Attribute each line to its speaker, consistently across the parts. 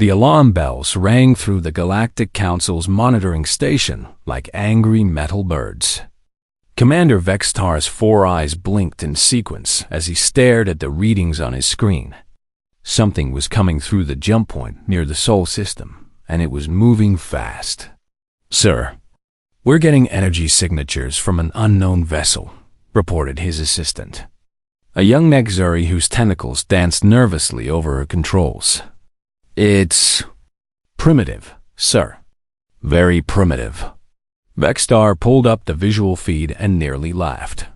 Speaker 1: The alarm bells rang through the Galactic Council's monitoring station like angry metal birds. Commander Vextar's 4 eyes blinked in sequence as he stared at the readings on his screen. Something was coming through the jump point near the Sol system, and it was moving fast. "Sir, we're getting energy signatures from an unknown vessel," reported his assistant, a young Nexuri whose tentacles danced nervously over her controls. "It's primitive, sir. Very primitive." Vextar pulled up the visual feed and nearly laughed.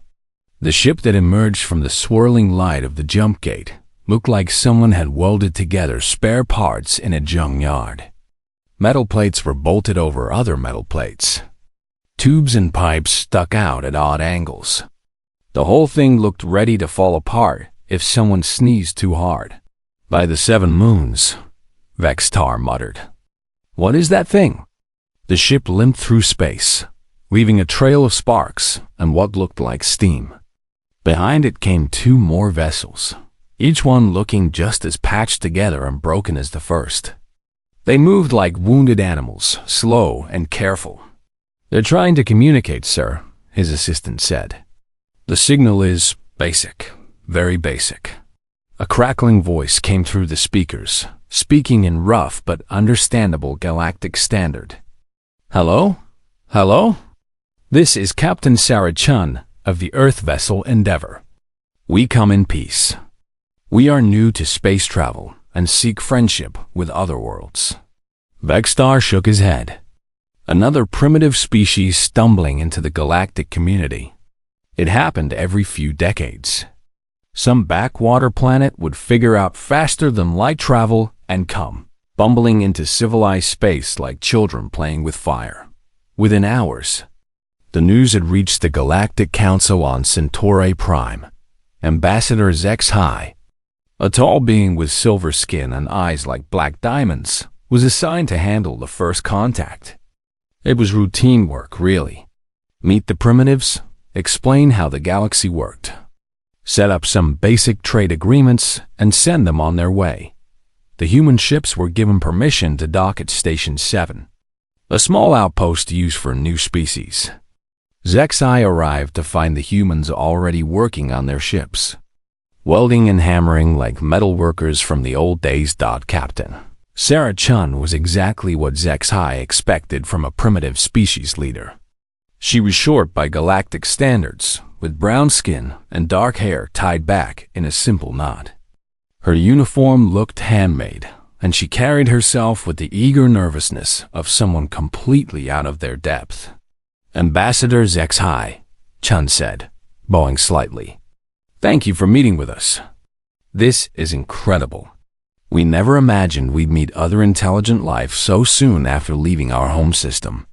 Speaker 1: The ship that emerged from the swirling light of the jump gate looked like someone had welded together spare parts in a junkyard. Metal plates were bolted over other metal plates. Tubes and pipes stuck out at odd angles. The whole thing looked ready to fall apart if someone sneezed too hard. "By the 7 moons," Vextar muttered. "What is that thing?" The ship limped through space, leaving a trail of sparks and what looked like steam. Behind it came 2 more vessels, each one looking just as patched together and broken as the first. They moved like wounded animals, slow and careful. "They're trying to communicate, sir," his assistant said. "The signal is basic, very basic." A crackling voice came through the speakers, speaking in rough but understandable Galactic Standard. "Hello? Hello? This is Captain Sarah Chun of the Earth vessel Endeavor. We come in peace. We are new to space travel and seek friendship with other worlds." Vextar shook his head. Another primitive species stumbling into the galactic community. It happened every few decades. Some backwater planet would figure out faster than light travel and come, bumbling into civilized space like children playing with fire. Within hours, the news had reached the Galactic Council on Centauri Prime. Ambassador HFY, a tall being with silver skin and eyes like black diamonds, was assigned to handle the first contact. It was routine work, really. Meet the primitives, explain how the galaxy worked, set up some basic trade agreements, and send them on their way. The human ships were given permission to dock at Station 7, a small outpost used for new species. HFY arrived to find the humans already working on their ships, welding and hammering like metal workers from the old days. Captain Sarah Chun was exactly what HFY expected from a primitive species leader. She was short by galactic standards, with brown skin and dark hair tied back in a simple knot. Her uniform looked handmade, and she carried herself with the eager nervousness of someone completely out of their depth. "Ambassador HFY," Chun said, bowing slightly. "Thank you for meeting with us. This is incredible. We never imagined we'd meet other intelligent life so soon after leaving our home system."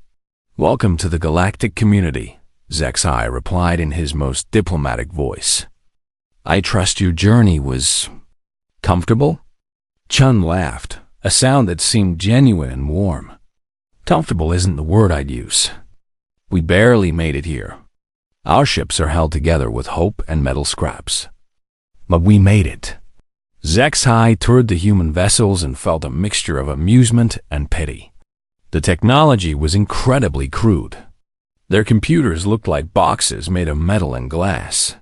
Speaker 1: "Welcome to the galactic community," HFY replied in his most diplomatic voice. "I trust your journey was comfortable?" Chun laughed, a sound that seemed genuine and warm. "Comfortable isn't the word I'd use. We barely made it here. Our ships are held together with hope and metal scraps. But we made it." HFY toured the human vessels and felt a mixture of amusement and pity. The technology was incredibly crude. Their computers looked like boxes made of metal and glass.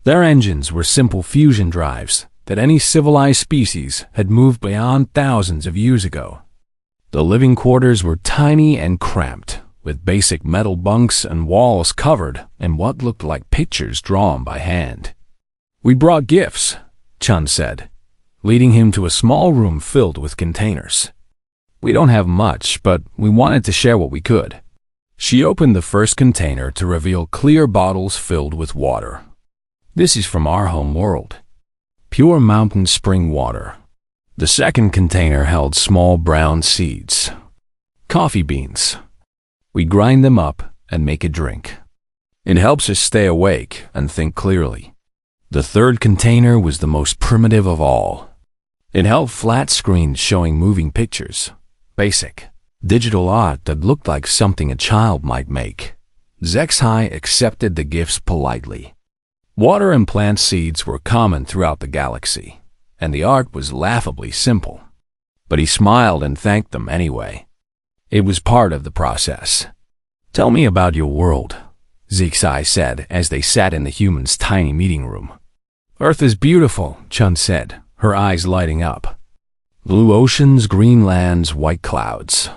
Speaker 1: Their engines were simple fusion drives that any civilized species had moved beyond thousands of years ago. The living quarters were tiny and cramped, with basic metal bunks and walls covered in what looked like pictures drawn by hand. "We brought gifts," Chun said, leading him to a small room filled with containers. "We don't have much, but we wanted to share what we could." She opened the first container to reveal clear bottles filled with water. "This is from our home world. Pure mountain spring water." The second container held small brown seeds. "Coffee beans. We grind them up and make a drink. It helps us stay awake and think clearly." The third container was the most primitive of all. It held flat screens showing moving pictures, basic, digital art that looked like something a child might make. HFY accepted the gifts politely. Water and plant seeds were common throughout the galaxy, and the art was laughably simple. but he smiled and thanked them anyway. It was part of the process. "Tell me about your world," Zixai said as they sat in the humans' tiny meeting room. "Earth is beautiful," Chun said, her eyes lighting up. "Blue oceans, green lands, white clouds.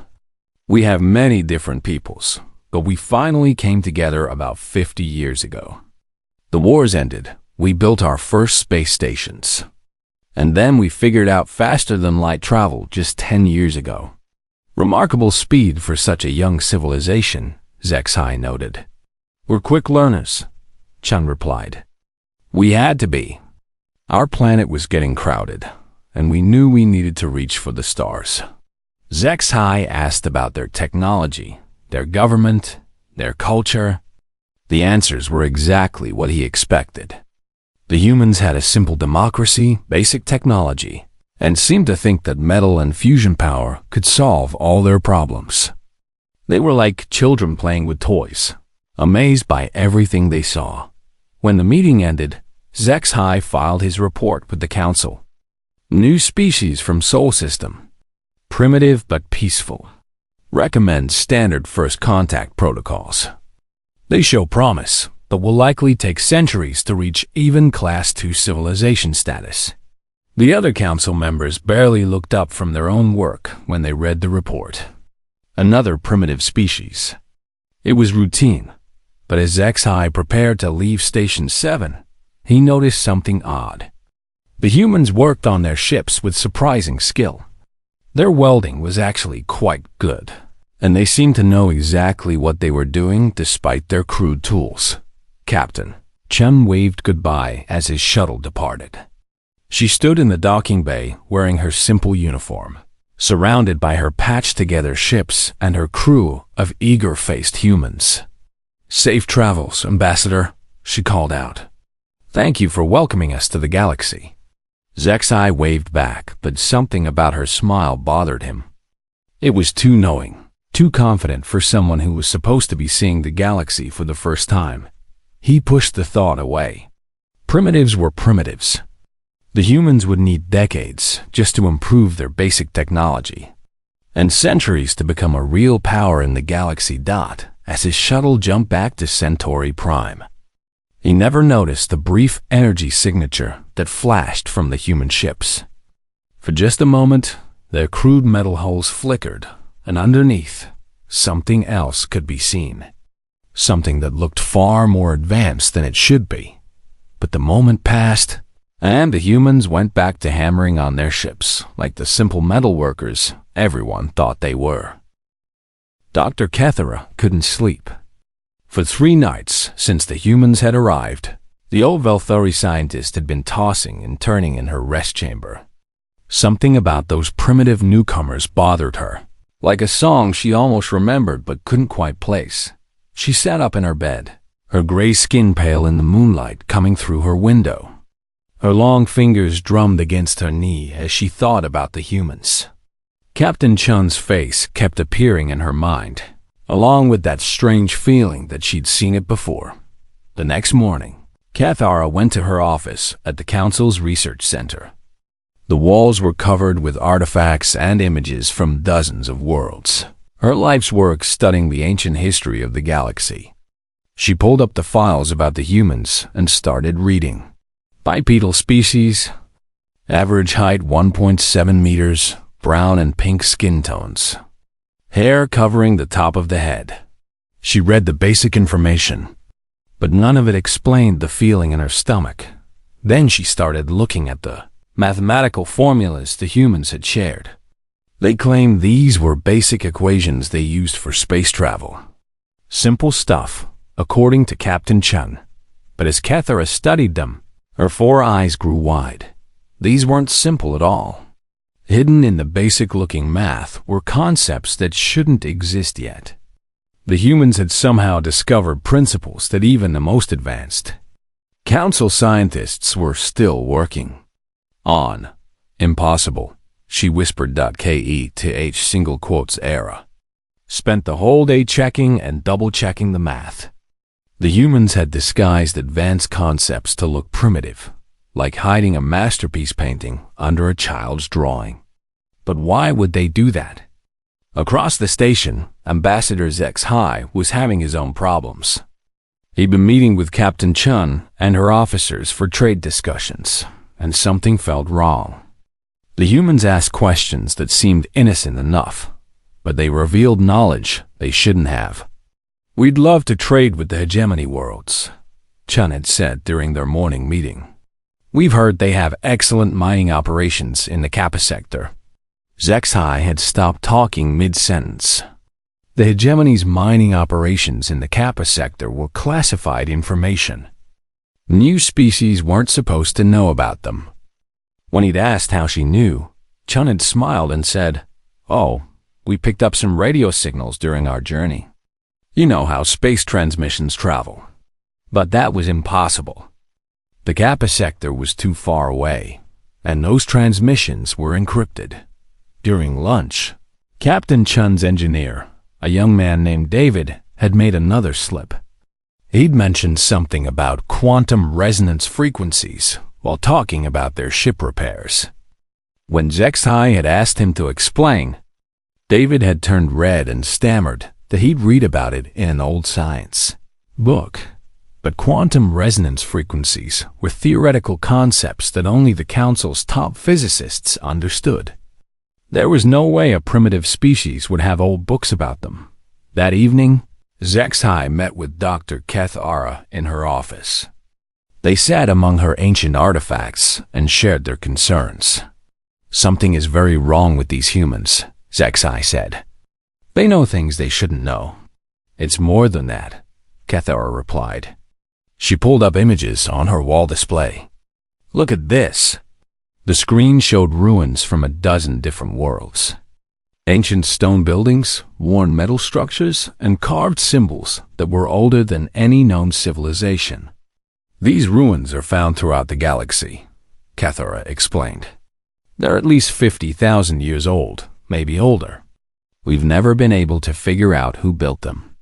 Speaker 1: We have many different peoples, but we finally came together about 50 years ago. The wars ended, we built our first space stations. And then we figured out faster-than-light travel just 10 years ago. Remarkable speed for such a young civilization," Zexai noted. "We're quick learners," Chun replied. "We had to be. Our planet was getting crowded, and we knew we needed to reach for the stars." Zexai asked about their technology, their government, their culture. The answers were exactly what he expected. The humans had a simple democracy, basic technology, and seemed to think that metal and fusion power could solve all their problems. They were like children playing with toys, amazed by everything they saw. When the meeting ended, Zexai filed his report with the council. "New species from Sol System. Primitive but peaceful. Recommends standard first contact protocols. They show promise, but will likely take centuries to reach even Class 2 civilization status." The other council members barely looked up from their own work when they read the report. Another primitive species. It was routine, but as Zexai prepared to leave Station 7, he noticed something odd. The humans worked on their ships with surprising skill. Their welding was actually quite good, and they seemed to know exactly what they were doing despite their crude tools. "Captain," Chun waved goodbye as his shuttle departed. She stood in the docking bay wearing her simple uniform, surrounded by her patched-together ships and her crew of eager-faced humans. "Safe travels, Ambassador," she called out. "Thank you for welcoming us to the galaxy." Zexai waved back, but something about her smile bothered him. It was too knowing, too confident for someone who was supposed to be seeing the galaxy for the first time. He pushed the thought away. Primitives were primitives. The humans would need decades just to improve their basic technology, and centuries to become a real power in the galaxy. As his shuttle jumped back to Centauri Prime, he never noticed the brief energy signature that flashed from the human ships. For just a moment, their crude metal hulls flickered, and underneath, something else could be seen. Something that looked far more advanced than it should be. But the moment passed, and the humans went back to hammering on their ships like the simple metal workers everyone thought they were. Dr. Kethera couldn't sleep. For 3 nights since the humans had arrived, the old Velthori scientist had been tossing and turning in her rest chamber. Something about those primitive newcomers bothered her, like a song she almost remembered but couldn't quite place. She sat up in her bed, her gray skin pale in the moonlight coming through her window. Her long fingers drummed against her knee as she thought about the humans. Captain Chun's face kept appearing in her mind, along with that strange feeling that she'd seen it before. The next morning, Cathara went to her office at the Council's research center. The walls were covered with artifacts and images from dozens of worlds, her life's work studying the ancient history of the galaxy. She pulled up the files about the humans and started reading. Bipedal species, average height 1.7 meters, brown and pink skin tones. Hair covering the top of the head. She read the basic information, but none of it explained the feeling in her stomach. Then she started looking at the mathematical formulas the humans had shared. They claimed these were basic equations they used for space travel. Simple stuff, according to Captain Chun. But as Kethera studied them, her 4 eyes grew wide. These weren't simple at all. Hidden in the basic-looking math were concepts that shouldn't exist yet. The humans had somehow discovered principles that even the most advanced council scientists were still working on. Impossible, she whispered. KETH single quotes era. Spent the whole day checking and double-checking the math. The humans had disguised advanced concepts to look primitive, like hiding a masterpiece painting under a child's drawing. But why would they do that? Across the station, Ambassador HFY was having his own problems. He'd been meeting with Captain Chun and her officers for trade discussions, and something felt wrong. The humans asked questions that seemed innocent enough, but they revealed knowledge they shouldn't have. "We'd love to trade with the hegemony worlds," Chun had said during their morning meeting. "We've heard they have excellent mining operations in the Kappa sector." HFY had stopped talking mid-sentence. The hegemony's mining operations in the Kappa sector were classified information. New species weren't supposed to know about them. When he'd asked how she knew, Chun had smiled and said, "Oh, we picked up some radio signals during our journey. You know how space transmissions travel." But that was impossible. The Kappa sector was too far away, and those transmissions were encrypted. During lunch, Captain Chun's engineer, a young man named David, had made another slip. He'd mentioned something about quantum resonance frequencies while talking about their ship repairs. When HFY had asked him to explain, David had turned red and stammered that he'd read about it in an old science book. But quantum resonance frequencies were theoretical concepts that only the Council's top physicists understood. There was no way a primitive species would have old books about them. That evening, HFY met with Dr. Cathara in her office. They sat among her ancient artifacts and shared their concerns. "Something is very wrong with these humans," HFY said. "They know things they shouldn't know." "It's more than that," Cathara replied. She pulled up images on her wall display. "Look at this." The screen showed ruins from a dozen different worlds. Ancient stone buildings, worn metal structures, and carved symbols that were older than any known civilization. "These ruins are found throughout the galaxy," Cathara explained. "They're at least 50,000 years old, maybe older. We've never been able to figure out who built them."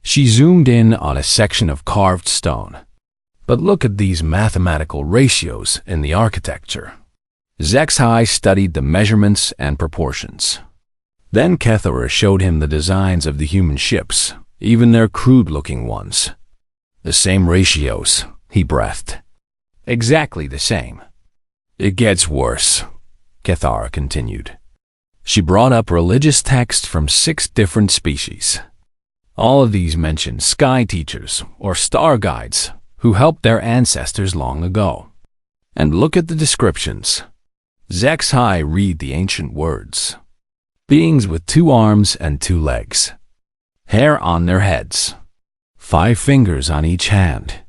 Speaker 1: She zoomed in on a section of carved stone. "But look at these mathematical ratios in the architecture." HFY studied the measurements and proportions. Then Cathara showed him the designs of the human ships, even their crude-looking ones. "The same ratios," he breathed. "Exactly the same." "It gets worse," Cathara continued. She brought up religious texts from 6 different species. All of these mentioned sky teachers or star guides who helped their ancestors long ago. And look at the descriptions. HFY read the ancient words. Beings with 2 arms and 2 legs. Hair on their heads. 5 fingers on each hand.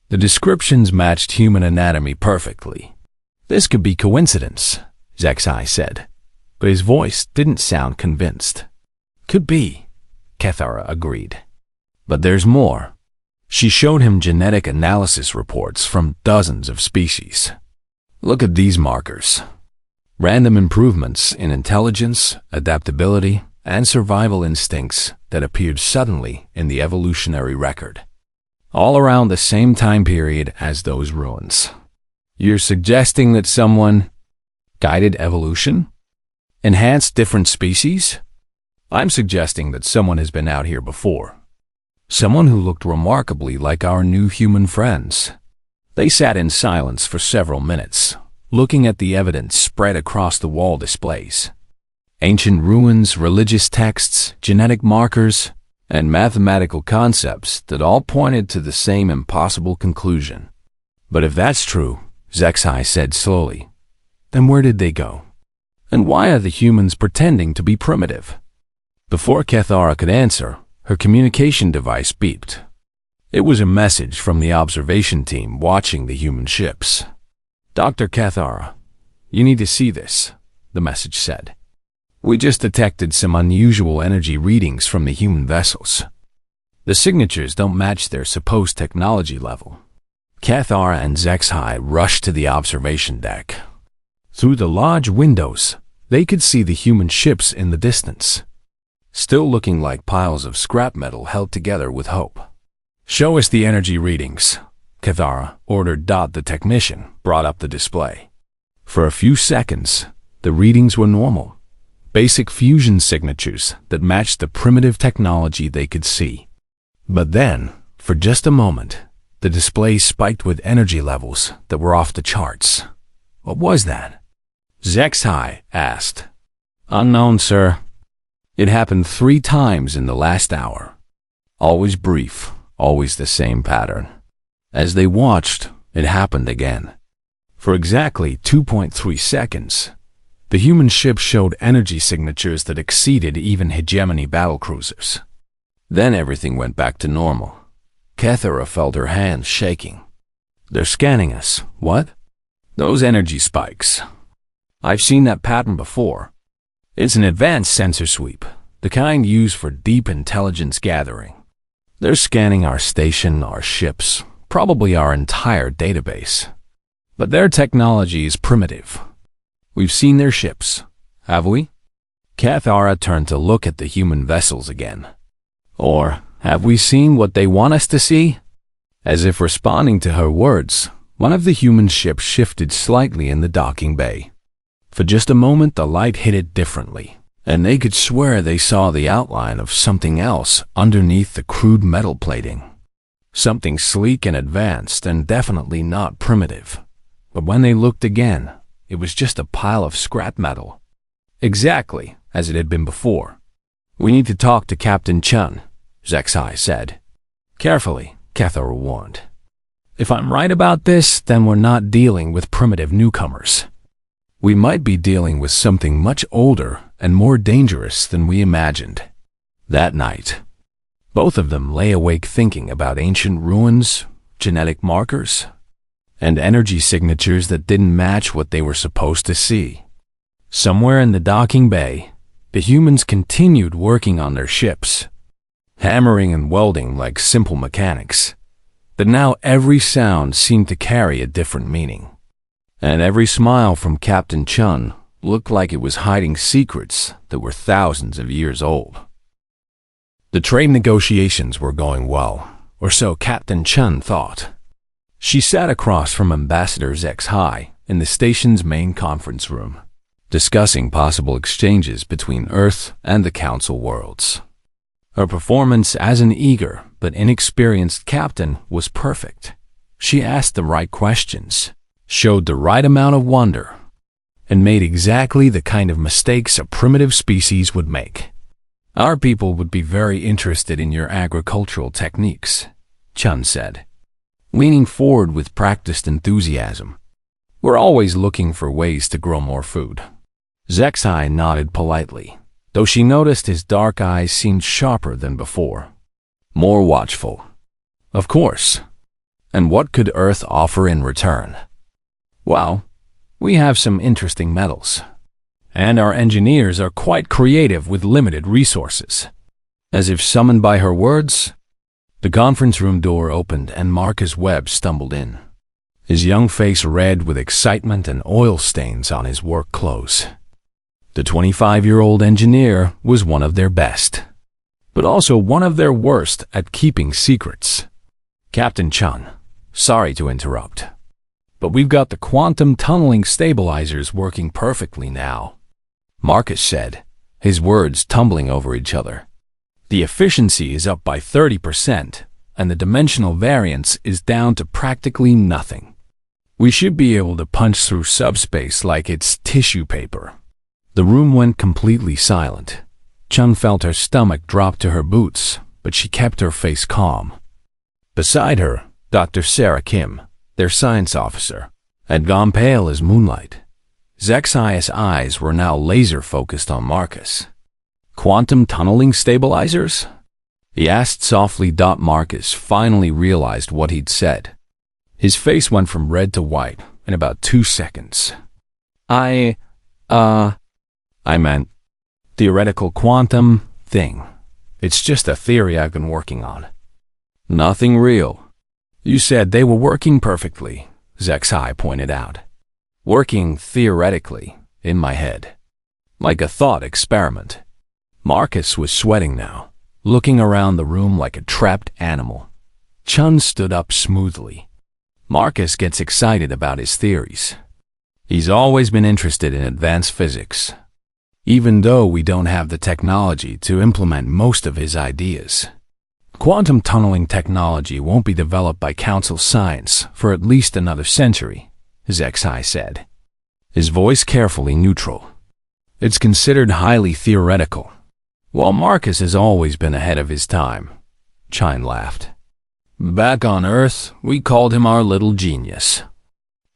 Speaker 1: The descriptions matched human anatomy perfectly. "This could be coincidence," HFY said, but his voice didn't sound convinced. "Could be," Cathara agreed. "But there's more." She showed him genetic analysis reports from dozens of species. "Look at these markers. Random improvements in intelligence, adaptability, and survival instincts that appeared suddenly in the evolutionary record. All around the same time period as those ruins." "You're suggesting that someone guided evolution? Enhanced different species?" "I'm suggesting that someone has been out here before. Someone who looked remarkably like our new human friends." They sat in silence for several minutes, looking at the evidence spread across the wall displays. Ancient ruins, religious texts, genetic markers, and mathematical concepts that all pointed to the same impossible conclusion. "But if that's true," HFY said slowly, "then where did they go? And why are the humans pretending to be primitive?" Before Cathara could answer, her communication device beeped. It was a message from the observation team watching the human ships. "Dr. Cathara, you need to see this," the message said. "We just detected some unusual energy readings from the human vessels. The signatures don't match their supposed technology level." Cathara and HFY rushed to the observation deck. Through the lodge windows, they could see the human ships in the distance, still looking like piles of scrap metal held together with hope. "Show us the energy readings," Cathara ordered. The technician brought up the display. For a few seconds, the readings were normal, basic fusion signatures that matched the primitive technology they could see. But then, for just a moment, the display spiked with energy levels that were off the charts. What was that? HFY asked. Unknown, sir. It happened 3 times in the last hour. Always brief, always the same pattern. As they watched, it happened again. For exactly 2.3 seconds, the human ship showed energy signatures that exceeded even hegemony battlecruisers. Then everything went back to normal. Kathara felt her hands shaking. They're scanning us. What? Those energy spikes. I've seen that pattern before. It's an advanced sensor sweep, the kind used for deep intelligence gathering. They're scanning our station, our ships, probably our entire database. But their technology is primitive. We've seen their ships, have we? Kathara turned to look at the human vessels again. Or have we seen what they want us to see? As if responding to her words, one of the human ships shifted slightly in the docking bay. For just a moment, the light hit it differently, and they could swear they saw the outline of something else underneath the crude metal plating. Something sleek and advanced, and definitely not primitive. But when they looked again, it was just a pile of scrap metal. Exactly as it had been before. We need to talk to Captain Chun, HFY said. Carefully, Kathara warned. If I'm right about this, then we're not dealing with primitive newcomers. We might be dealing with something much older and more dangerous than we imagined. That night, both of them lay awake thinking about ancient ruins, genetic markers, and energy signatures that didn't match what they were supposed to see. Somewhere in the docking bay, the humans continued working on their ships, hammering and welding like simple mechanics. But now every sound seemed to carry a different meaning. And every smile from Captain Chun looked like it was hiding secrets that were thousands of years old. The trade negotiations were going well, or so Captain Chun thought. She sat across from Ambassador HFY in the station's main conference room, discussing possible exchanges between Earth and the Council worlds. Her performance as an eager but inexperienced captain was perfect. She asked the right questions, showed the right amount of wonder, and made exactly the kind of mistakes a primitive species would make. Our people would be very interested in your agricultural techniques, Chun said, leaning forward with practiced enthusiasm. We're always looking for ways to grow more food. HFY nodded politely, though she noticed his dark eyes seemed sharper than before, more watchful. Of course. And what could Earth offer in return? Well, we have some interesting metals, and our engineers are quite creative with limited resources. As if summoned by her words, the conference room door opened and Marcus Webb stumbled in, his young face red with excitement and oil stains on his work clothes. The 25-year-old engineer was one of their best, but also one of their worst at keeping secrets. Captain Chun, sorry to interrupt, but we've got the quantum tunneling stabilizers working perfectly now, Marcus said, his words tumbling over each other. The efficiency is up by 30%, and the dimensional variance is down to practically nothing. We should be able to punch through subspace like it's tissue paper. The room went completely silent. Chun felt her stomach drop to her boots, but she kept her face calm. Beside her, Dr. Sarah Kim, their science officer, had gone pale as moonlight. HFY's eyes were now laser-focused on Marcus. Quantum tunneling stabilizers? He asked softly. Marcus finally realized what he'd said. His face went from red to white in about 2 seconds. I meant theoretical quantum thing. It's just a theory I've been working on. Nothing real. You said they were working perfectly, HFY pointed out. Working theoretically in my head, like a thought experiment. Marcus was sweating now, looking around the room like a trapped animal. Chun stood up smoothly. Marcus gets excited about his theories. He's always been interested in advanced physics. even though we don't have the technology to implement most of his ideas. Quantum tunneling technology won't be developed by Council Science for at least another century, HFY said, his voice carefully neutral. It's considered highly theoretical. While Marcus has always been ahead of his time, Chine laughed. Back on Earth, we called him our little genius.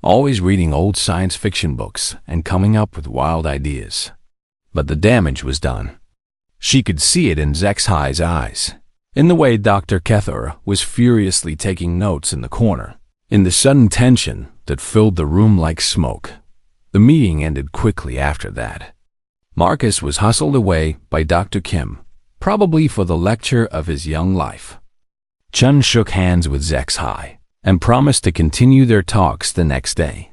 Speaker 1: Always reading old science fiction books and coming up with wild ideas. But the damage was done. She could see it in HFY's eyes, in the way Dr. Kethera was furiously taking notes in the corner, in the sudden tension that filled the room like smoke. The meeting ended quickly after that. Marcus was hustled away by Dr. Kim, probably for the lecture of his young life. Chun shook hands with HFY and promised to continue their talks the next day.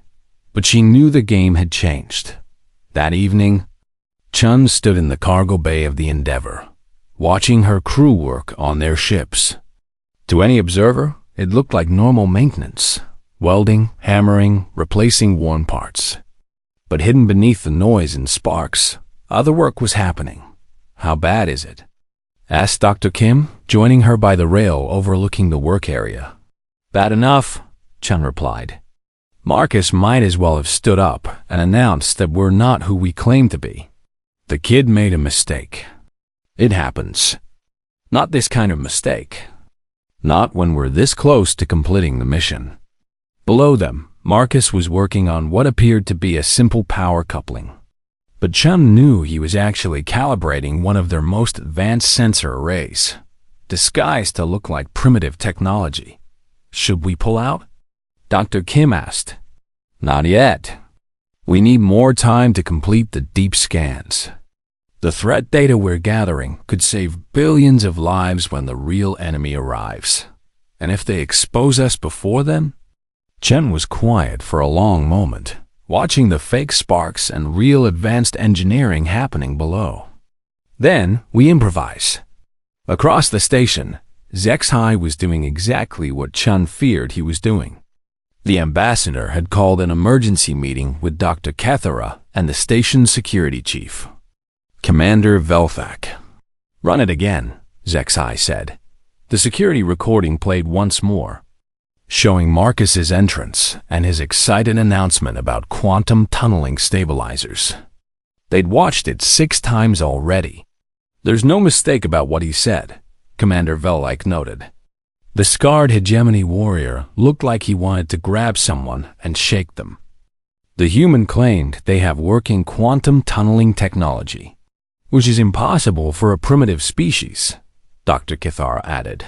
Speaker 1: But she knew the game had changed. That evening, Chun stood in the cargo bay of the Endeavor, watching her crew work on their ships. To any observer, it looked like normal maintenance, welding, hammering, replacing worn parts. But hidden beneath the noise and sparks, other work was happening. How bad is it? Asked Dr. Kim, joining her by the rail overlooking the work area. Bad enough, Chun replied. Marcus might as well have stood up and announced that we're not who we claim to be. The kid made a mistake. It happens. Not this kind of mistake. Not when we're this close to completing the mission. Below them, Marcus was working on what appeared to be a simple power coupling. But Chun knew he was actually calibrating one of their most advanced sensor arrays, disguised to look like primitive technology. Should we pull out? Dr. Kim asked. Not yet. We need more time to complete the deep scans. The threat data we're gathering could save billions of lives when the real enemy arrives. And if they expose us before them? Chen was quiet for a long moment, watching the fake sparks and real advanced engineering happening below. Then we improvise. Across the station, HFY was doing exactly what Chun feared he was doing. The ambassador had called an emergency meeting with Dr. Kethera and the station's security chief, Commander Velthak. Run it again, HFY said. The security recording played once more, showing Marcus's entrance and his excited announcement about quantum tunneling stabilizers. They'd watched it 6 times already. There's no mistake about what he said, Commander Velthak noted. The scarred hegemony warrior looked like he wanted to grab someone and shake them. The human claimed they have working quantum tunneling technology, which is impossible for a primitive species, Dr. Kithara added.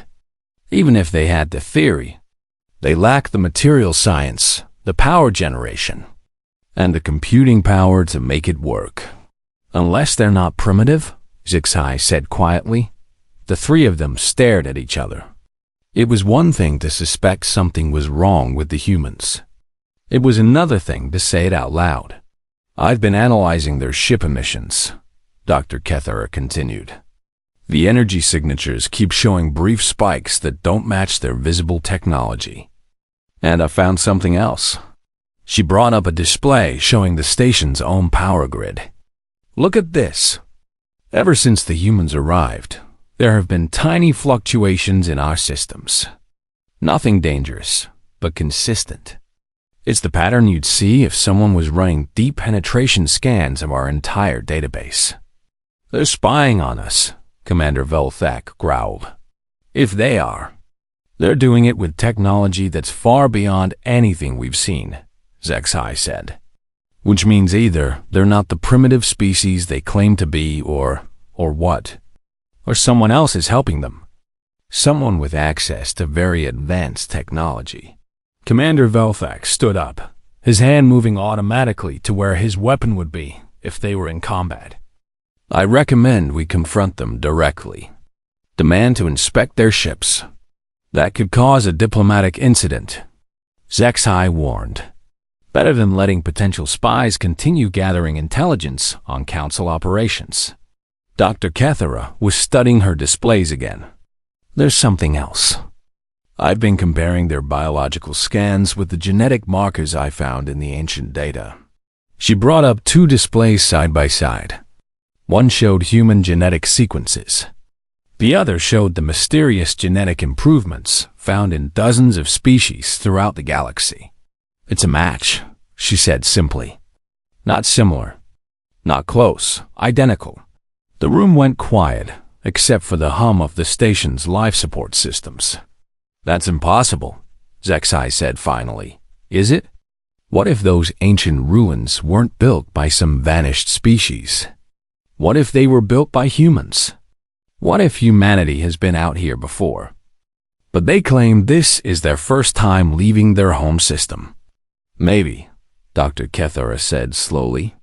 Speaker 1: Even if they had the theory, they lack the material science, the power generation, and the computing power to make it work. Unless they're not primitive, HFY said quietly. The three of them stared at each other. It was one thing to suspect something was wrong with the humans. It was another thing to say it out loud. I've been analyzing their ship emissions, Dr. Kethera continued. The energy signatures keep showing brief spikes that don't match their visible technology. And I found something else. She brought up a display showing the station's own power grid. Look at this. Ever since the humans arrived, there have been tiny fluctuations in our systems. Nothing dangerous, but consistent. It's the pattern you'd see if someone was running deep penetration scans of our entire database. They're spying on us, Commander Velthak growled. If they are, they're doing it with technology that's far beyond anything we've seen, HFY said. Which means either they're not the primitive species they claim to be or what? Or someone else is helping them. Someone with access to very advanced technology. Commander Velthak stood up, his hand moving automatically to where his weapon would be if they were in combat. I recommend we confront them directly. Demand to inspect their ships. That could cause a diplomatic incident, HFY warned. Better than letting potential spies continue gathering intelligence on Council operations. Dr. Kethera was studying her displays again. There's something else. I've been comparing their biological scans with the genetic markers I found in the ancient data. She brought up 2 displays side by side. One showed human genetic sequences. The other showed the mysterious genetic improvements found in dozens of species throughout the galaxy. "It's a match," she said simply. "Not similar. Not close. Identical." The room went quiet, except for the hum of the station's life support systems. "That's impossible," Zexai said finally. "Is it? What if those ancient ruins weren't built by some vanished species? What if they were built by humans? What if humanity has been out here before? But they claim this is their first time leaving their home system." "Maybe," Dr. Kethera said slowly.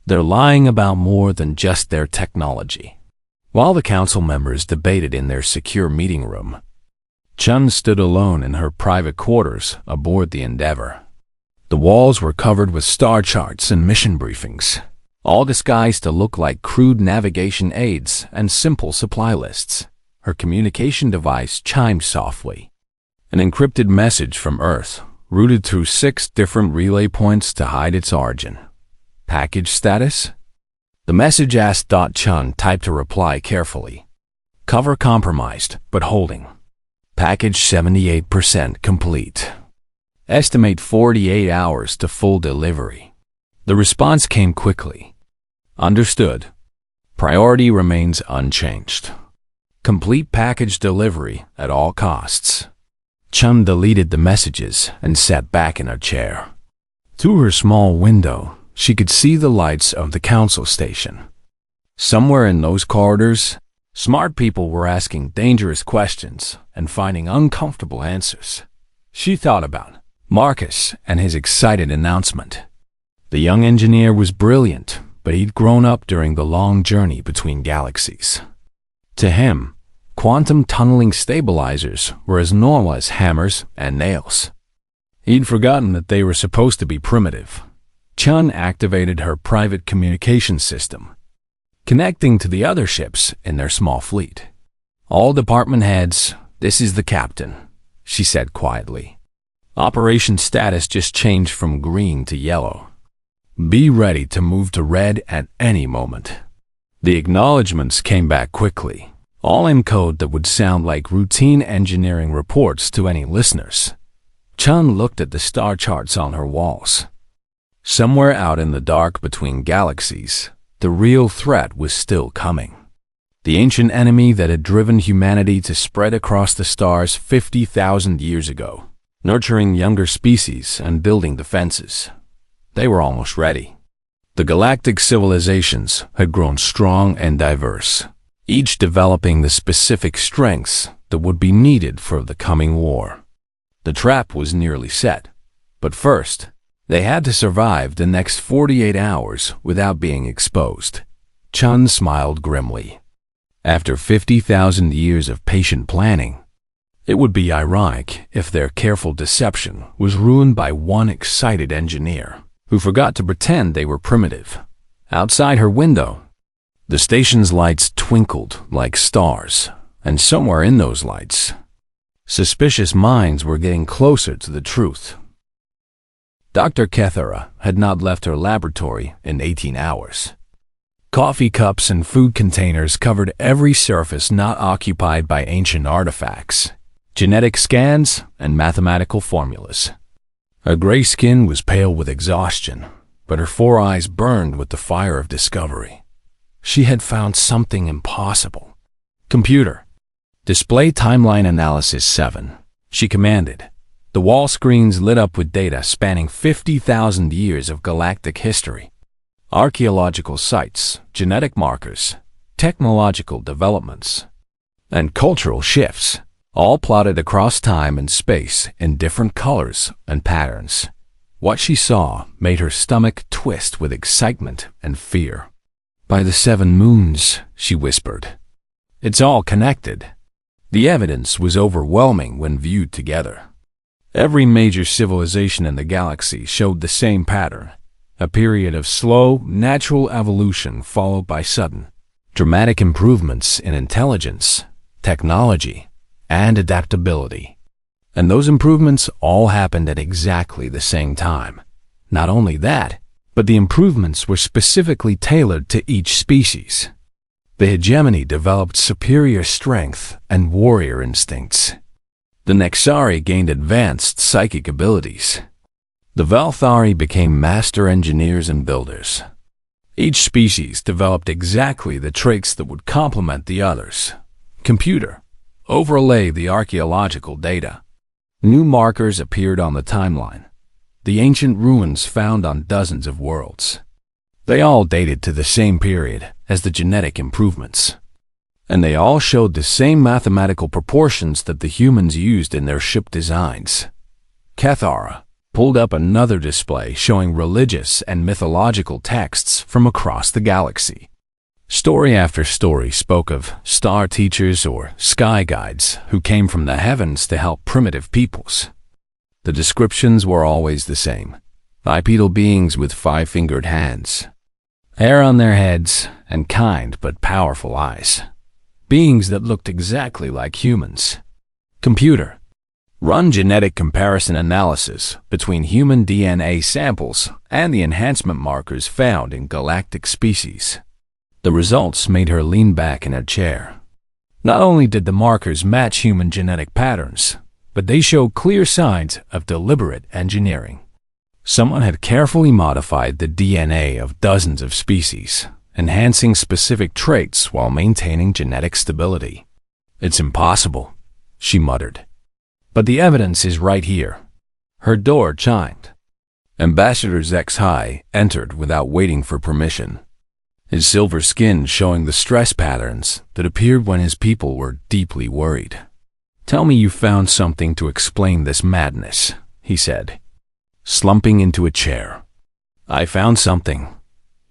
Speaker 1: "They're lying about more than just their technology." While the council members debated in their secure meeting room, Chun stood alone in her private quarters aboard the Endeavor. The walls were covered with star charts and mission briefings, all disguised to look like crude navigation aids and simple supply lists. Her communication device chimed softly. An encrypted message from Earth, routed through 6 different relay points to hide its origin. "Package status?" The message asked. Chun typed a reply carefully. "Cover compromised, but holding. Package 78% complete. Estimate 48 hours to full delivery." The response came quickly. "Understood. Priority remains unchanged. Complete package delivery at all costs." Chun deleted the messages and sat back in her chair. Through her small window, she could see the lights of the council station. Somewhere in those corridors, smart people were asking dangerous questions and finding uncomfortable answers. She thought about Marcus and his excited announcement. The young engineer was brilliant, but he'd grown up during the long journey between galaxies. To him, quantum tunneling stabilizers were as normal as hammers and nails. He'd forgotten that they were supposed to be primitive. Chun activated her private communication system, connecting to the other ships in their small fleet. "All department heads, this is the captain," she said quietly. "Operation status just changed from green to yellow. Be ready to move to red at any moment." The acknowledgments came back quickly, all in code that would sound like routine engineering reports to any listeners. Chun looked at the star charts on her walls. Somewhere out in the dark between galaxies, the real threat was still coming. The ancient enemy that had driven humanity to spread across the stars 50,000 years ago, nurturing younger species and building defenses. They were almost ready. The galactic civilizations had grown strong and diverse, each developing the specific strengths that would be needed for the coming war. The trap was nearly set, but first, they had to survive the next 48 hours without being exposed. Chun smiled grimly. After 50,000 years of patient planning, it would be ironic if their careful deception was ruined by one excited engineer who forgot to pretend they were primitive. Outside her window, the station's lights twinkled like stars, and somewhere in those lights, suspicious minds were getting closer to the truth. Dr. Kethera had not left her laboratory in 18 hours. Coffee cups and food containers covered every surface not occupied by ancient artifacts, genetic scans, and mathematical formulas. Her gray skin was pale with exhaustion, but her 4 eyes burned with the fire of discovery. She had found something impossible. "Computer, display timeline analysis 7, she commanded. The wall screens lit up with data spanning 50,000 years of galactic history. Archaeological sites, genetic markers, technological developments, and cultural shifts, all plotted across time and space in different colors and patterns. What she saw made her stomach twist with excitement and fear. "By the 7 moons," she whispered. "It's all connected." The evidence was overwhelming when viewed together. Every major civilization in the galaxy showed the same pattern, a period of slow, natural evolution followed by sudden, dramatic improvements in intelligence, technology, and adaptability. And those improvements all happened at exactly the same time. Not only that, but the improvements were specifically tailored to each species. The hegemony developed superior strength and warrior instincts. The Nexari gained advanced psychic abilities. The Valthari became master engineers and builders. Each species developed exactly the traits that would complement the others. Computer, overlay the archaeological data. New markers appeared on the timeline. The ancient ruins found on dozens of worlds. They all dated to the same period as the genetic improvements. And they all showed the same mathematical proportions that the humans used in their ship designs. Cathara pulled up another display showing religious and mythological texts from across the galaxy. Story after story spoke of star teachers or sky guides who came from the heavens to help primitive peoples. The descriptions were always the same: bipedal beings with 5-fingered hands, hair on their heads, and kind but powerful eyes. Beings that looked exactly like humans. Computer, run genetic comparison analysis between human DNA samples and the enhancement markers found in galactic species. The results made her lean back in her chair. Not only did the markers match human genetic patterns, but they showed clear signs of deliberate engineering. Someone had carefully modified the DNA of dozens of species, enhancing specific traits while maintaining genetic stability. "It's impossible," she muttered. "But the evidence is right here." Her door chimed. Ambassador Zexhai entered without waiting for permission, his silver skin showing the stress patterns that appeared when his people were deeply worried. "Tell me you found something to explain this madness," he said, slumping into a chair. "I found something,"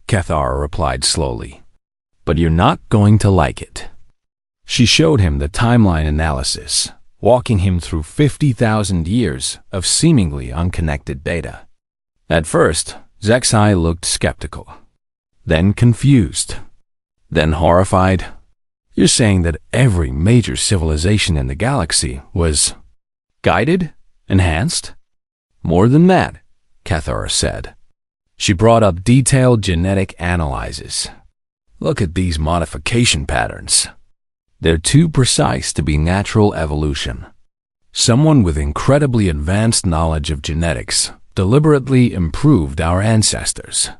Speaker 1: Cathara replied slowly, "but you're not going to like it." She showed him the timeline analysis, walking him through 50,000 years of seemingly unconnected data. At first, Zexhai looked skeptical, then confused, then horrified. "You're saying that every major civilization in the galaxy was guided? Enhanced?" "More than that," Cathara said. She brought up detailed genetic analyses. "Look at these modification patterns. They're too precise to be natural evolution. Someone with incredibly advanced knowledge of genetics deliberately improved our ancestors.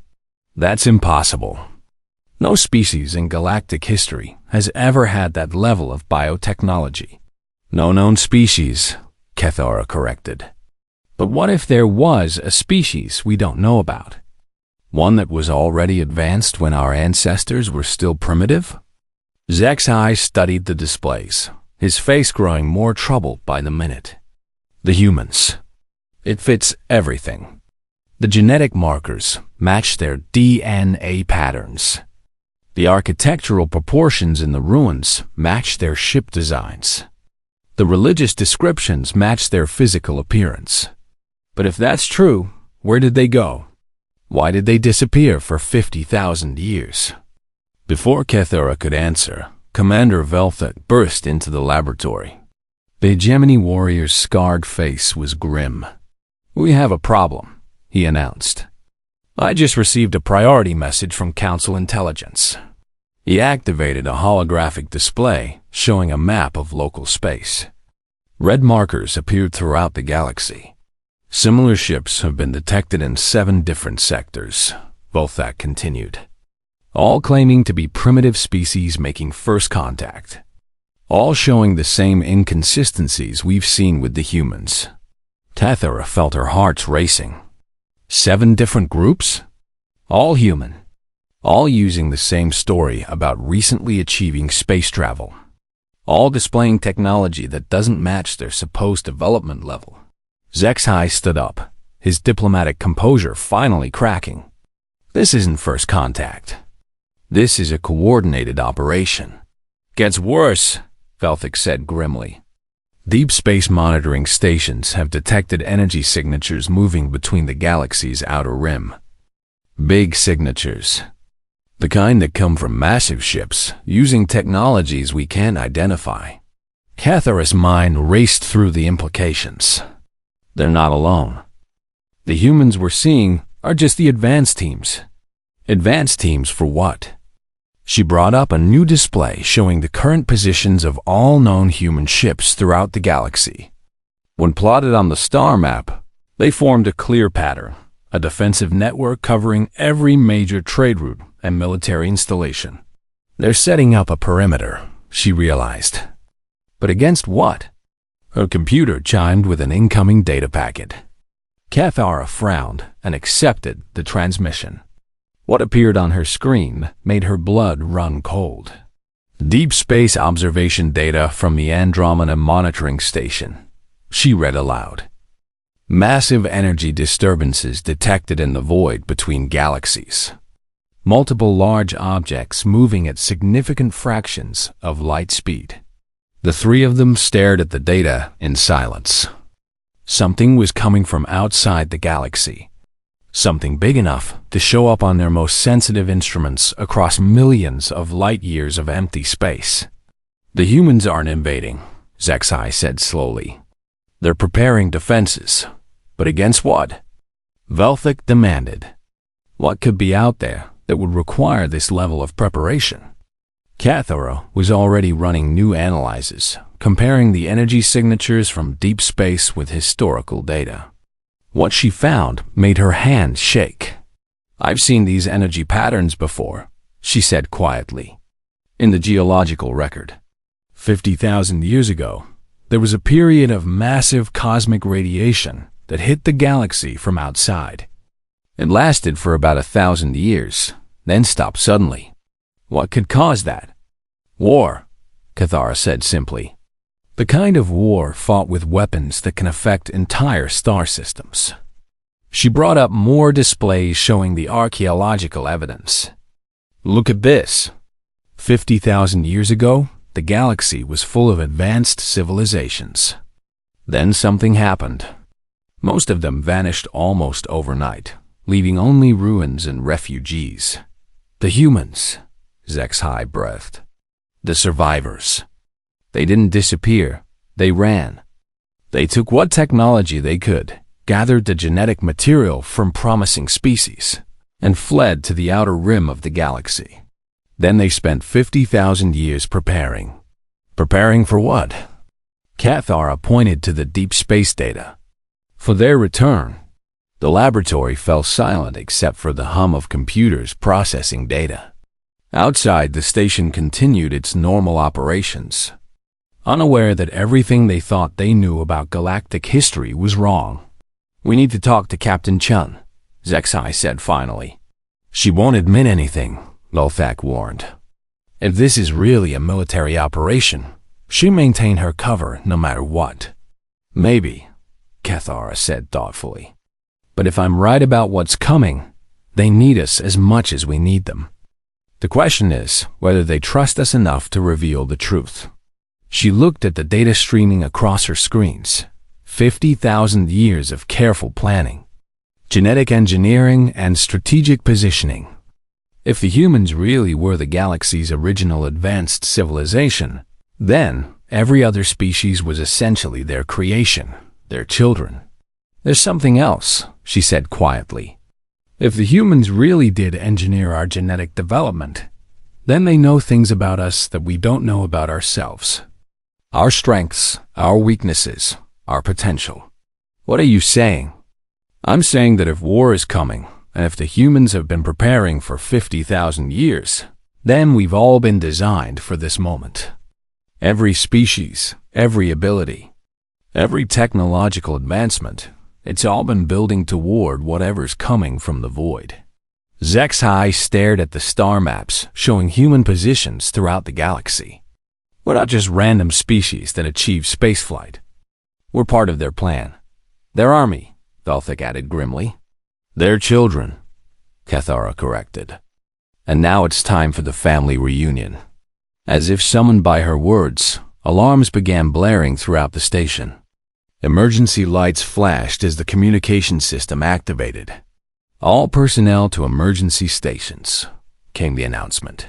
Speaker 1: That's impossible. No species in galactic history has ever had that level of biotechnology." "No known species," Cathara corrected. "But what if there was a species we don't know about? One that was already advanced when our ancestors were still primitive?" Zexhai studied the displays, his face growing more troubled by the minute. "The humans. It fits everything. The genetic markers match their DNA patterns. The architectural proportions in the ruins match their ship designs. The religious descriptions match their physical appearance. But if that's true, where did they go? Why did they disappear for 50,000 years?" Before Cathara could answer, Commander Velthet burst into the laboratory. The hegemony warrior's scarred face was grim. "We have a problem," he announced. "I just received a priority message from Council Intelligence." He activated a holographic display showing a map of local space. Red markers appeared throughout the galaxy. "Similar ships have been detected in 7 different sectors," Velthet continued, "all claiming to be primitive species making first contact, all showing the same inconsistencies we've seen with the humans." Cathara felt her heart racing. 7 different groups? All human. All using the same story about recently achieving space travel. All displaying technology that doesn't match their supposed development level. Zexhai stood up, his diplomatic composure finally cracking. "This isn't first contact. This is a coordinated operation." "Gets worse," Velthic said grimly. "Deep space monitoring stations have detected energy signatures moving between the galaxy's outer rim. Big signatures. The kind that come from massive ships using technologies we can't identify." Cathara's mind raced through the implications. They're not alone. The humans we're seeing are just the advanced teams. Advanced teams for what? She brought up a new display showing the current positions of all known human ships throughout the galaxy. When plotted on the star map, they formed a clear pattern, a defensive network covering every major trade route and military installation. They're setting up a perimeter, she realized. But against what? Her computer chimed with an incoming data packet. Cathara frowned and accepted the transmission. What appeared on her screen made her blood run cold. Deep space observation data from the Andromeda monitoring station. She read aloud. Massive energy disturbances detected in the void between galaxies. Multiple large objects moving at significant fractions of light speed. The three of them stared at the data in silence. Something was coming from outside the galaxy. Something big enough to show up on their most sensitive instruments across millions of light years of empty space. The humans aren't invading, Zexai said slowly. They're preparing defenses. But against what? Velthik demanded. What could be out there that would require this level of preparation? Cathara was already running new analyses, comparing the energy signatures from deep space with historical data. What she found made her hand shake. I've seen these energy patterns before, she said quietly. In the geological record. 50,000 years ago, there was a period of massive cosmic radiation that hit the galaxy from outside. It lasted for about 1,000 years, then stopped suddenly. What could cause that? War, Cathara said simply. The kind of war fought with weapons that can affect entire star systems. She brought up more displays showing the archaeological evidence. Look at this. 50,000 years ago, the galaxy was full of advanced civilizations. Then something happened. Most of them vanished almost overnight, leaving only ruins and refugees. The humans, Zexai breathed. The survivors. They didn't disappear, they ran. They took what technology they could, gathered the genetic material from promising species, and fled to the outer rim of the galaxy. Then they spent 50,000 years preparing. Preparing for what? Cathara pointed to the deep space data. For their return. The laboratory fell silent except for the hum of computers processing data. Outside, the station continued its normal operations, unaware that everything they thought they knew about galactic history was wrong. We need to talk to Captain Chun, Zexai said finally. She won't admit anything, Lothak warned. If this is really a military operation, she'll maintain her cover no matter what. Maybe, Cathara said thoughtfully. But if I'm right about what's coming, they need us as much as we need them. The question is whether they trust us enough to reveal the truth. She looked at the data streaming across her screens. 50,000 years of careful planning, genetic engineering, and strategic positioning. If the humans really were the galaxy's original advanced civilization, then every other species was essentially their creation, their children. There's something else, she said quietly. If the humans really did engineer our genetic development, then they know things about us that we don't know about ourselves. Our strengths, our weaknesses, our potential. What are you saying? I'm saying that if war is coming, and if the humans have been preparing for 50,000 years, then we've all been designed for this moment. Every species, every ability, every technological advancement, it's all been building toward whatever's coming from the void. Zexai stared at the star maps showing human positions throughout the galaxy. We're not just random species that achieve spaceflight. We're part of their plan. Their army, Velthik added grimly. Their children, Cathara corrected. And now it's time for the family reunion. As if summoned by her words, alarms began blaring throughout the station. Emergency lights flashed as the communication system activated. All personnel to emergency stations, came the announcement.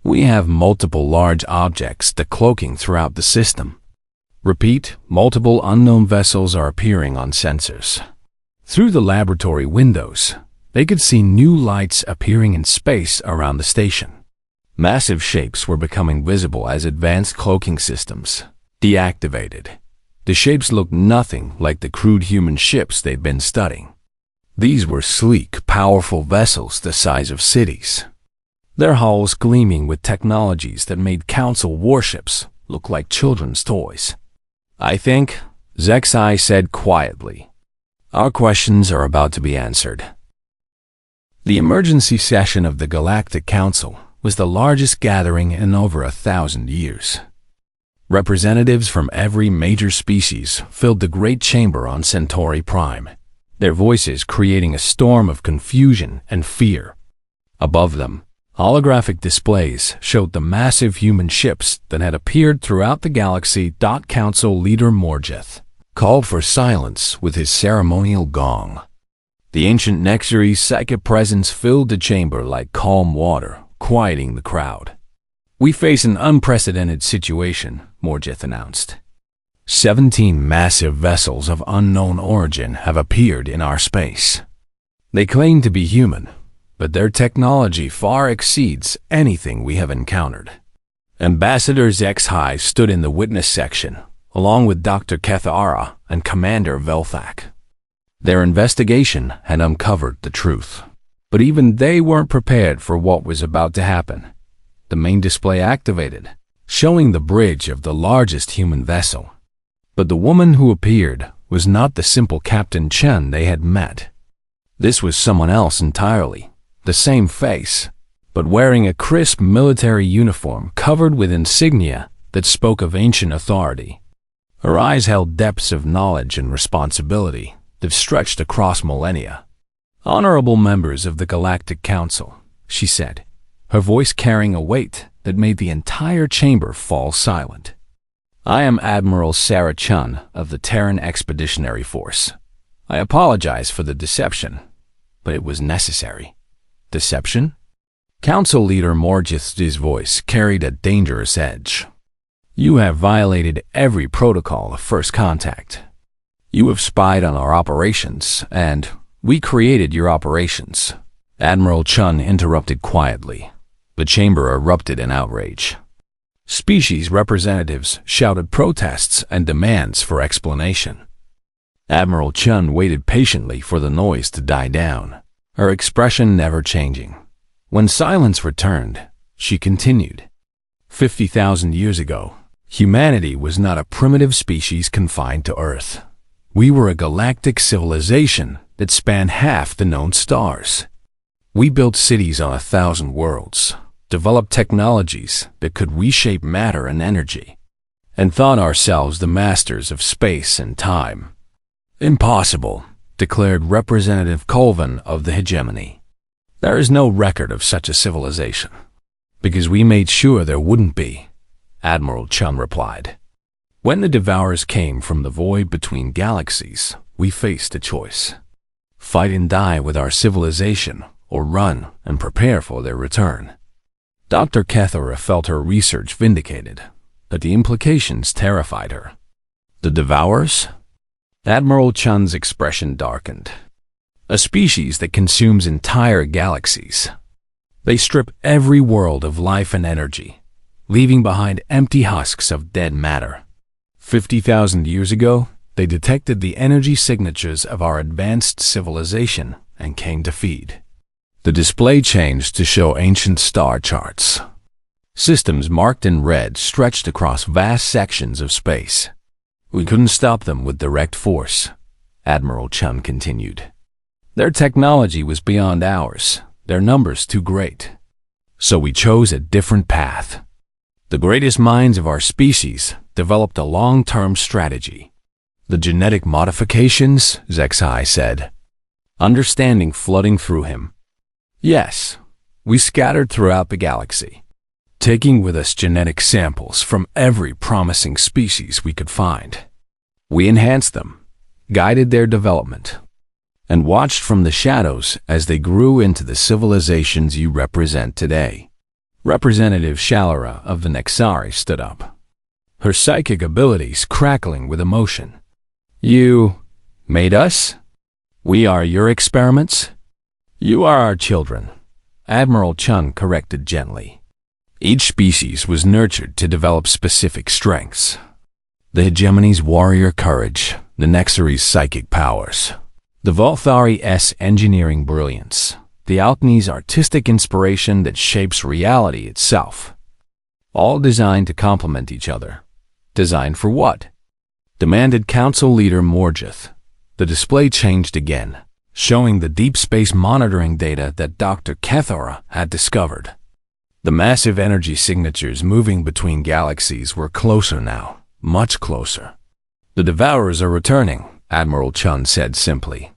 Speaker 1: We have multiple large objects decloaking throughout the system. Repeat, multiple unknown vessels are appearing on sensors. Through the laboratory windows, They could see new lights appearing in space around the station. Massive shapes were becoming visible as advanced cloaking systems deactivated. The shapes looked nothing like the crude human ships they'd been studying. These were sleek, powerful vessels the size of cities, their hulls gleaming with technologies that made Council warships look like children's toys. "I think," Zexai said quietly, "our questions are about to be answered." The emergency session of the Galactic Council was the largest gathering in over 1,000 years. Representatives from every major species filled the great chamber on Centauri Prime, their voices creating a storm of confusion and fear. Above them, holographic displays showed the massive human ships that had appeared throughout the galaxy. Council leader Morgeth called for silence with his ceremonial gong. The ancient Nexuri's psychic presence filled the chamber like calm water, quieting the crowd. "We face an unprecedented situation," Morgeth announced. 17 massive vessels of unknown origin have appeared in our space. They claim to be human, but their technology far exceeds anything we have encountered. Ambassador Zexai stood in the witness section, along with Dr. Kethara and Commander Velthak. Their investigation had uncovered the truth, but even they weren't prepared for what was about to happen. The main display activated, showing the bridge of the largest human vessel. But the woman who appeared was not the simple Captain Chen they had met. This was someone else entirely, the same face, but wearing a crisp military uniform covered with insignia that spoke of ancient authority. Her eyes held depths of knowledge and responsibility that stretched across millennia. "Honorable members of the Galactic Council," she said, her voice carrying a weight that made the entire chamber fall silent. "I am Admiral Sarah Chun of the Terran Expeditionary Force. I apologize for the deception, but it was necessary." "Deception?" Council leader Morgeth's voice carried a dangerous edge. "You have violated every protocol of first contact. You have spied on our operations, and we created your operations." Admiral Chun interrupted quietly. The chamber erupted in outrage. Species representatives shouted protests and demands for explanation. Admiral Chun waited patiently for the noise to die down, her expression never changing. When silence returned, she continued. 50,000 years ago, humanity was not a primitive species confined to Earth. We were a galactic civilization that spanned half the known stars. We built cities on 1,000 worlds, developed technologies that could reshape matter and energy, and thought ourselves the masters of space and time. "Impossible," declared Representative Colvin of the Hegemony. "There is no record of such a civilization, because we made sure there wouldn't be," Admiral Chun replied. "When the Devourers came from the void between galaxies, we faced a choice. Fight and die with our civilization, or run and prepare for their return." Dr. Kethara felt her research vindicated, but the implications terrified her. "The Devourers?" Admiral Chun's expression darkened. "A species that consumes entire galaxies. They strip every world of life and energy, leaving behind empty husks of dead matter. 50,000 years ago, they detected the energy signatures of our advanced civilization and came to feed." The display changed to show ancient star charts. Systems marked in red stretched across vast sections of space. "We couldn't stop them with direct force," Admiral Chun continued. "Their technology was beyond ours, their numbers too great. So we chose a different path. The greatest minds of our species developed a long-term strategy. The genetic modifications," Zexai said, understanding flooding through him. "Yes, we scattered throughout the galaxy, taking with us genetic samples from every promising species we could find. We enhanced them, guided their development, and watched from the shadows as they grew into the civilizations you represent today." Representative Shallara of the Nexari stood up, her psychic abilities crackling with emotion. "You made us? We are your experiments?" You are our children, Admiral Chun corrected gently. Each species was nurtured to develop specific strengths. The Hegemony's warrior courage, the Nexary's psychic powers, the Volthari's engineering brilliance, the Alchemy's artistic inspiration that shapes reality itself. All designed to complement each other. Designed for what? Demanded Council Leader Morgeth. The display changed again, showing the deep space monitoring data that Dr. Kethora had discovered. The massive energy signatures moving between galaxies were closer now, much closer. The Devourers are returning, Admiral Chun said simply.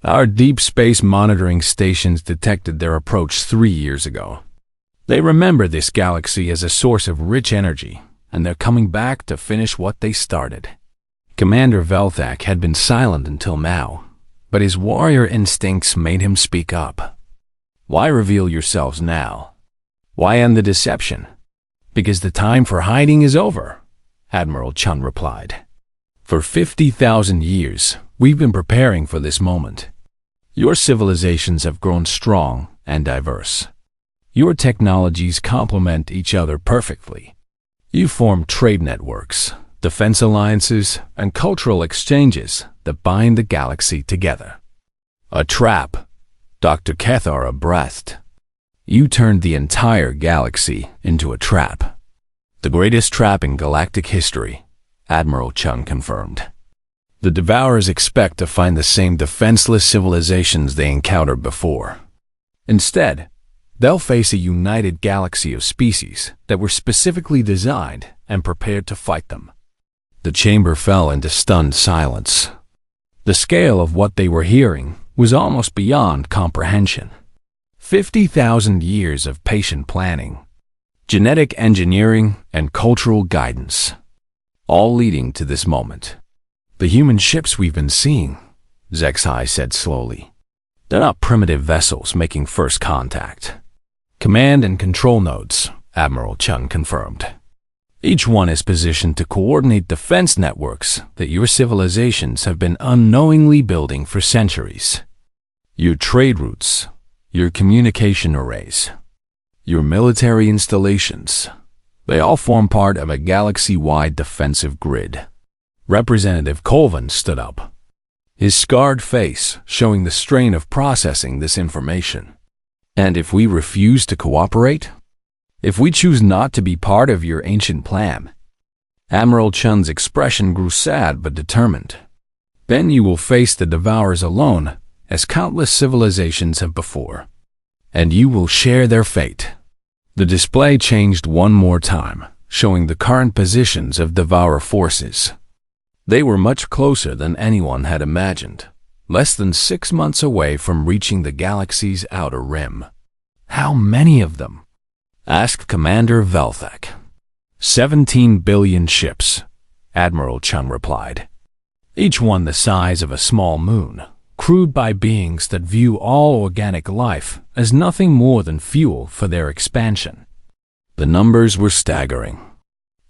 Speaker 1: Our deep space monitoring stations detected their approach 3 years ago. They remember this galaxy as a source of rich energy, and they're coming back to finish what they started. Commander Velthak had been silent until now, but his warrior instincts made him speak up. Why reveal yourselves now? Why end the deception? Because the time for hiding is over, Admiral Chun replied. For 50,000 years, we've been preparing for this moment. Your civilizations have grown strong and diverse. Your technologies complement each other perfectly. You form trade networks, defense alliances, and cultural exchanges that bind the galaxy together. A trap, Dr. Kethora breathed. You turned the entire galaxy into a trap. The greatest trap in galactic history, Admiral Chun confirmed. The Devourers expect to find the same defenseless civilizations they encountered before. Instead, they'll face a united galaxy of species that were specifically designed and prepared to fight them. The chamber fell into stunned silence. The scale of what they were hearing was almost beyond comprehension. 50,000 years of patient planning, genetic engineering, and cultural guidance, all leading to this moment. The human ships we've been seeing, Zexai said slowly. They're not primitive vessels making first contact. Command and control nodes, Admiral Chun confirmed. Each one is positioned to coordinate defense networks that your civilizations have been unknowingly building for centuries. Your trade routes, your communication arrays, your military installations, they all form part of a galaxy-wide defensive grid. Representative Colvin stood up, his scarred face showing the strain of processing this information. And if we refuse to cooperate? If we choose not to be part of your ancient plan? Admiral Chun's expression grew sad but determined. Then you will face the Devourers alone, as countless civilizations have before. And you will share their fate. The display changed one more time, showing the current positions of Devourer forces. They were much closer than anyone had imagined, less than 6 months away from reaching the galaxy's outer rim. How many of them? Asked Commander Velthak. 17 billion ships, Admiral Chun replied. Each one the size of a small moon, crewed by beings that view all organic life as nothing more than fuel for their expansion. The numbers were staggering.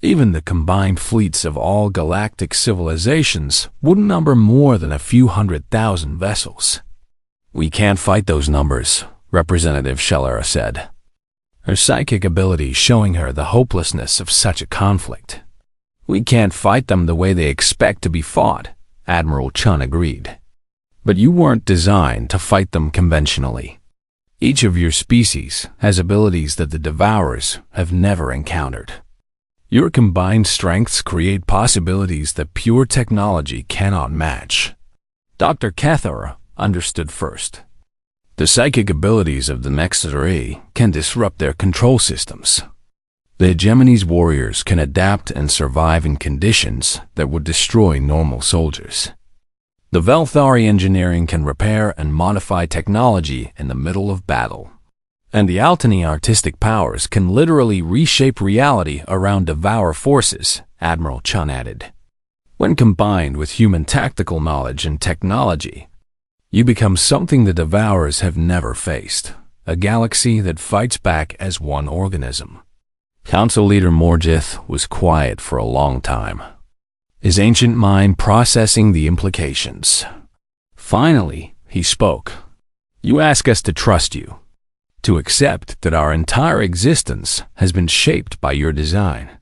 Speaker 1: Even the combined fleets of all galactic civilizations wouldn't number more than a few 100,000 vessels. We can't fight those numbers, Representative Scheller said, her psychic ability showing her the hopelessness of such a conflict. We can't fight them the way they expect to be fought, Admiral Chun agreed. But you weren't designed to fight them conventionally. Each of your species has abilities that the Devourers have never encountered. Your combined strengths create possibilities that pure technology cannot match. Dr. Kethora understood first. The psychic abilities of the Nexary can disrupt their control systems. The Hegemony's warriors can adapt and survive in conditions that would destroy normal soldiers. The Velthari engineering can repair and modify technology in the middle of battle. And the Altani artistic powers can literally reshape reality around Devourer forces, Admiral Chun added. When combined with human tactical knowledge and technology, you become something the Devourers have never faced, a galaxy that fights back as one organism. Council Leader Morgeth was quiet for a long time, his ancient mind processing the implications. Finally, he spoke. You ask us to trust you, to accept that our entire existence has been shaped by your design,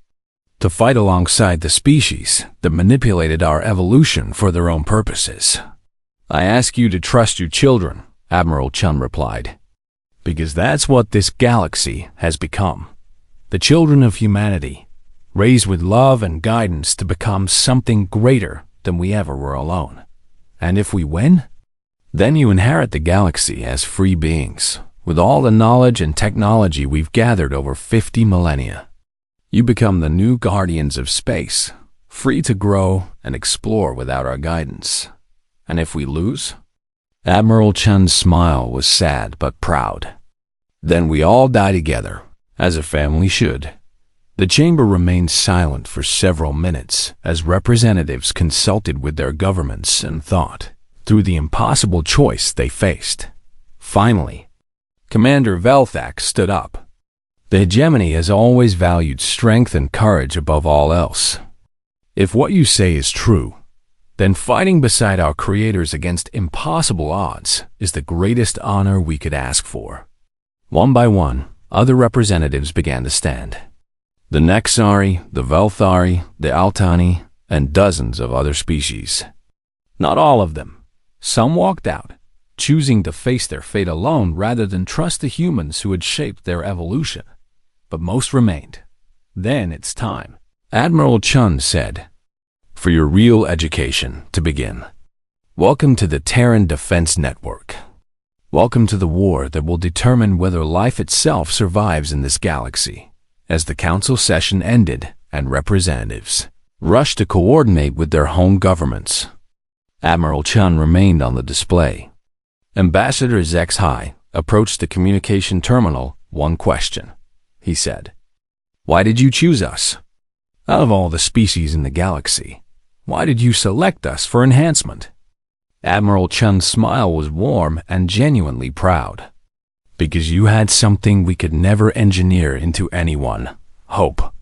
Speaker 1: to fight alongside the species that manipulated our evolution for their own purposes. I ask you to trust your children, Admiral Chun replied, because that's what this galaxy has become. The children of humanity, raised with love and guidance to become something greater than we ever were alone. And if we win, then you inherit the galaxy as free beings, with all the knowledge and technology we've gathered over 50 millennia. You become the new guardians of space, free to grow and explore without our guidance. And if we lose? Admiral Chun's smile was sad but proud. Then we all die together, as a family should. The chamber remained silent for several minutes as representatives consulted with their governments and thought through the impossible choice they faced. Finally, Commander Velthak stood up. The hegemony has always valued strength and courage above all else. If what you say is true, then fighting beside our creators against impossible odds is the greatest honor we could ask for. One by one, other representatives began to stand. The Nexari, the Velthari, the Altani, and dozens of other species. Not all of them. Some walked out, choosing to face their fate alone rather than trust the humans who had shaped their evolution. But most remained. Then it's time, Admiral Chun said, for your real education to begin. Welcome to the Terran Defense Network. Welcome to the war that will determine whether life itself survives in this galaxy. As the council session ended and representatives rushed to coordinate with their home governments, Admiral Chun remained on the display. Ambassador Zex Hai approached the communication terminal. One question, he said. Why did you choose us? Out of all the species in the galaxy, why did you select us for enhancement? Admiral Chun's smile was warm and genuinely proud. Because you had something we could never engineer into anyone: hope.